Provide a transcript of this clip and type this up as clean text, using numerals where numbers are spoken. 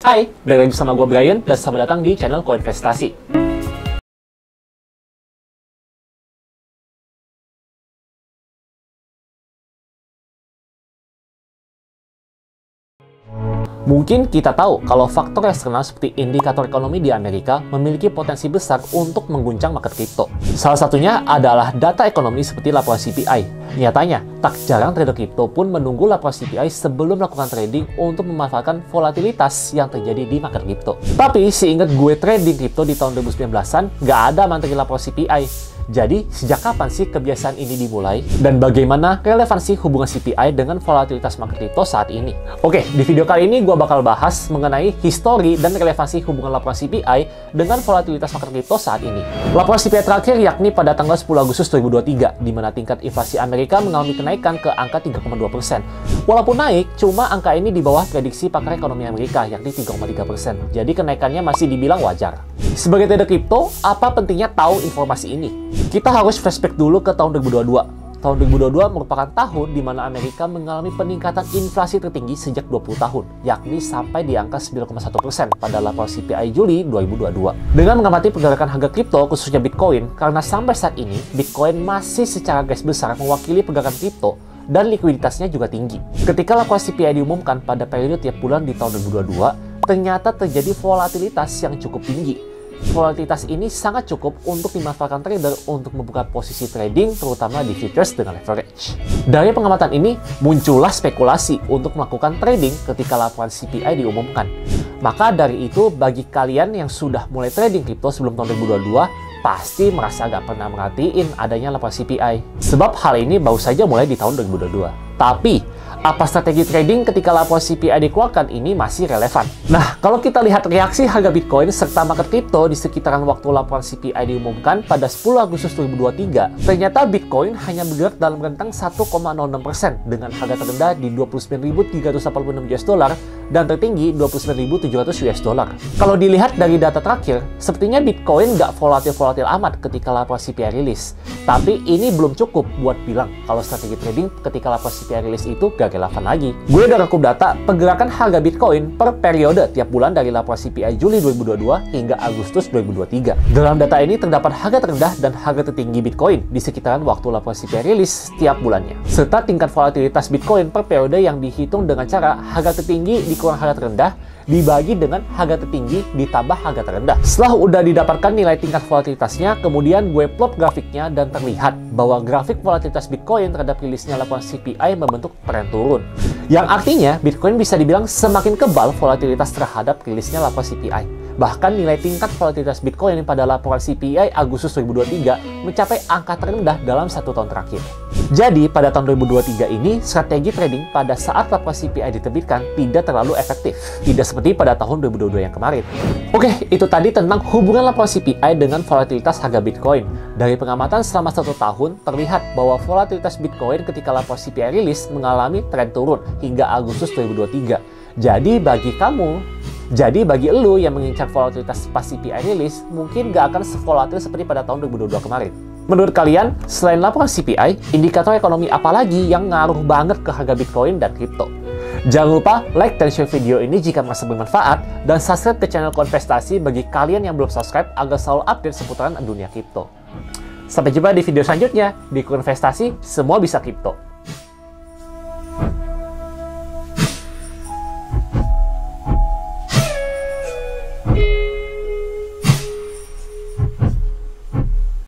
Hai, balik lagi bersama gue Brian dan selamat datang di channel Koinvestasi. Mungkin kita tahu kalau faktor eksternal seperti indikator ekonomi di Amerika memiliki potensi besar untuk mengguncang market kripto. Salah satunya adalah data ekonomi seperti laporan CPI. Nyatanya, tak jarang trader kripto pun menunggu laporan CPI sebelum melakukan trading untuk memanfaatkan volatilitas yang terjadi di market kripto. Tapi seingat gue trading kripto di tahun 2019-an, nggak ada mantengin laporan CPI. Jadi, sejak kapan sih kebiasaan ini dimulai? Dan bagaimana relevansi hubungan CPI dengan volatilitas market kripto saat ini? Oke, di video kali ini gue bakal bahas mengenai histori dan relevansi hubungan laporan CPI dengan volatilitas market kripto saat ini. Laporan CPI terakhir yakni pada tanggal 10 Agustus 2023, di mana tingkat inflasi Amerika mengalami kenaikan ke angka 3,2%. Walaupun naik, cuma angka ini di bawah prediksi pakar ekonomi Amerika, yakni 3,3%. Jadi kenaikannya masih dibilang wajar. Sebagai trader kripto, apa pentingnya tahu informasi ini? Kita harus flashback dulu ke tahun 2022. Tahun 2022 merupakan tahun di mana Amerika mengalami peningkatan inflasi tertinggi sejak 20 tahun, yakni sampai di angka 9,1% pada laporan CPI Juli 2022. Dengan mengamati pergerakan harga kripto, khususnya Bitcoin, karena sampai saat ini, Bitcoin masih secara garis besar mewakili pergerakan kripto, dan likuiditasnya juga tinggi. Ketika laporan CPI diumumkan pada periode tiap bulan di tahun 2022, ternyata terjadi volatilitas yang cukup tinggi. Volatilitas ini sangat cukup untuk dimanfaatkan trader untuk membuka posisi trading, terutama di futures dengan leverage. Dari pengamatan ini, muncullah spekulasi untuk melakukan trading ketika laporan CPI diumumkan. Maka dari itu, bagi kalian yang sudah mulai trading kripto sebelum tahun 2022, pasti merasa gak pernah merhatiin adanya laporan CPI. Sebab hal ini baru saja mulai di tahun 2022. Tapi, apa strategi trading ketika laporan CPI dikeluarkan ini masih relevan? Nah, kalau kita lihat reaksi harga Bitcoin serta market kripto di sekitaran waktu laporan CPI diumumkan pada 10 Agustus 2023, ternyata Bitcoin hanya bergerak dalam rentang 1,06% dengan harga terendah di 29.386 US dollar dan tertinggi 29.700 US dollar. Kalau dilihat dari data terakhir, sepertinya Bitcoin nggak volatil-volatil amat ketika laporan CPI rilis. Tapi ini belum cukup buat bilang kalau strategi trading ketika laporan CPI rilis itu gak relevan lagi. Gue udah rekup data pergerakan harga Bitcoin per periode tiap bulan dari laporan CPI Juli 2022 hingga Agustus 2023. Dalam data ini terdapat harga terendah dan harga tertinggi Bitcoin di sekitaran waktu laporan CPI rilis setiap bulannya. Serta tingkat volatilitas Bitcoin per periode yang dihitung dengan cara harga tertinggi dikurang harga terendah dibagi dengan harga tertinggi ditambah harga terendah. Setelah udah didapatkan nilai tingkat volatilitasnya, kemudian gue plot grafiknya dan terlihat bahwa grafik volatilitas Bitcoin terhadap rilisnya laporan CPI membentuk tren turun. Yang artinya, Bitcoin bisa dibilang semakin kebal volatilitas terhadap rilisnya laporan CPI. Bahkan nilai tingkat volatilitas Bitcoin pada laporan CPI Agustus 2023 mencapai angka terendah dalam 1 tahun terakhir. Jadi, pada tahun 2023 ini, strategi trading pada saat laporan CPI diterbitkan tidak terlalu efektif. Tidak seperti pada tahun 2022 yang kemarin. Oke, itu tadi tentang hubungan laporan CPI dengan volatilitas harga Bitcoin. Dari pengamatan selama 1 tahun, terlihat bahwa volatilitas Bitcoin ketika laporan CPI rilis mengalami tren turun hingga Agustus 2023. Jadi bagi elu yang mengincar volatilitas pas CPI rilis, mungkin gak akan sevolatil seperti pada tahun 2022 kemarin. Menurut kalian, selain laporan CPI, indikator ekonomi apa lagi yang ngaruh banget ke harga Bitcoin dan kripto? Jangan lupa like dan share video ini jika merasa bermanfaat, dan subscribe ke channel Koinvestasi bagi kalian yang belum subscribe agar selalu update seputaran dunia kripto. Sampai jumpa di video selanjutnya. Di Koinvestasi, semua bisa kripto.